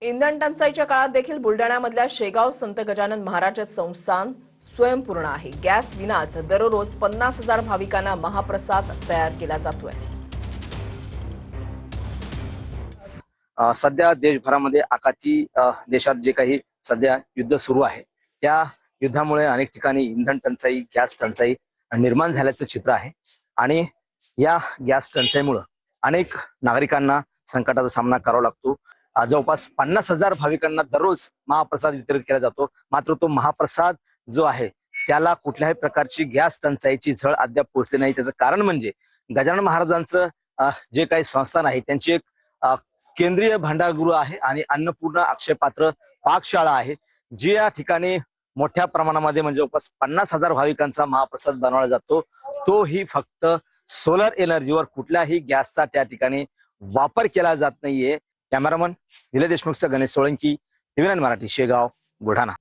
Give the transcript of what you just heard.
इंधन टंचाईच्या काळात देखील बुलढाण्यामधल्या शेगाव संत गजानन महाराज संस्थान स्वयंपूर्ण आहे। गॅस विनाच दररोज 50,000 भाविकांना महाप्रसाद तयार केला जातोय। सध्या देशभरामध्ये आकाती देशात जे काही सध्या युद्ध सुरू आहे त्या युद्धामुळे अनेक ठिकाणी इंधन टंचाई, गॅस टंचाई निर्माण झाल्याचं चित्र आहे आणि या गॅस टंचाईमुळे अनेक नागरिकांना संकटाचा सामना करावा लागतो। जवळपास 50,000 भाविकांना दररोज महाप्रसाद वितरित केला जातो, मात्र तो महाप्रसाद जो आहे त्याला कुठल्याही प्रकारची गॅस टंचाईची झळ अद्याप पोहोचली नाही। त्याचं कारण म्हणजे गजानन महाराजांचं जे काही संस्थान आहे त्यांची एक केंद्रीय भांडारगृह आहे आणि अन्नपूर्णा अक्षयपात्र पाकशाळा आहे, जी या ठिकाणी मोठ्या प्रमाणामध्ये म्हणजे जवळपास 50,000 भाविकांचा महाप्रसाद बनवला जातो। तोही फक्त सोलर एनर्जीवर, कुठल्याही गॅसचा त्या ठिकाणी वापर केला जात नाहीये। कॅमेरामन निलेश देशमुखसह गणेश सोळंकी, TV9 मराठी, शेगाव, बुलढाणा।